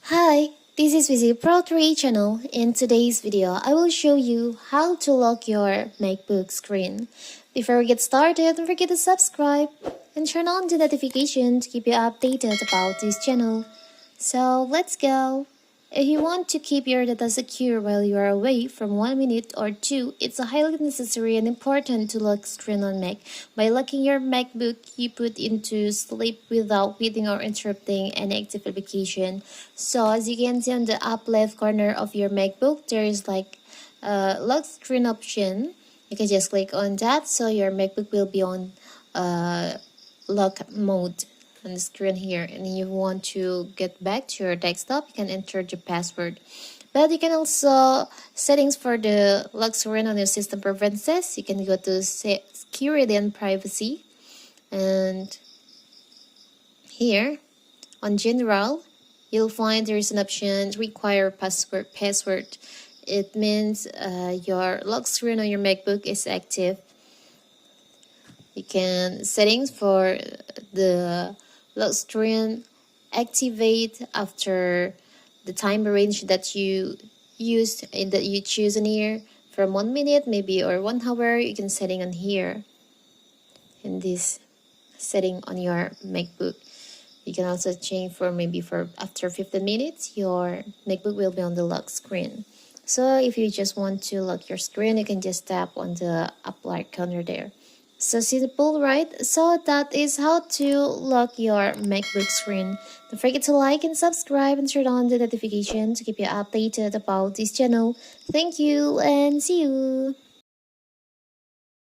Hi, this is Visit Pro 3 channel. In today's video, I will show you how to lock your MacBook screen. Before we get started, don't forget to subscribe and turn on the notification to keep you updated about this channel. So let's go. If you want to keep your data secure while you are away from 1 minute or 2, it's highly necessary and important to lock screen on Mac. By locking your MacBook, you put into sleep without waiting or interrupting any active application. So as you can see on the up left corner of your MacBook, there is like a lock screen option. You can just click on that so your MacBook will be on lock mode on the screen here, and you want to get back to your desktop, you can enter the password. But you can also settings for the lock screen on your system preferences. You can go to security and privacy, and here on general you'll find there is an option require password. It means your lock screen on your MacBook is active. You can settings for the lock screen activate after the time range that you used and that you choose in here, from 1 minute maybe or 1 hour. You can setting on here in this setting on your MacBook. You can also change for maybe for after 15 minutes your MacBook will be on the lock screen. So if you just want to lock your screen, you can just tap on the up right corner there. So simple, right? So that is how to lock your MacBook screen. Don't forget to like and subscribe and turn on the notification to keep you updated about this channel. Thank you and see you.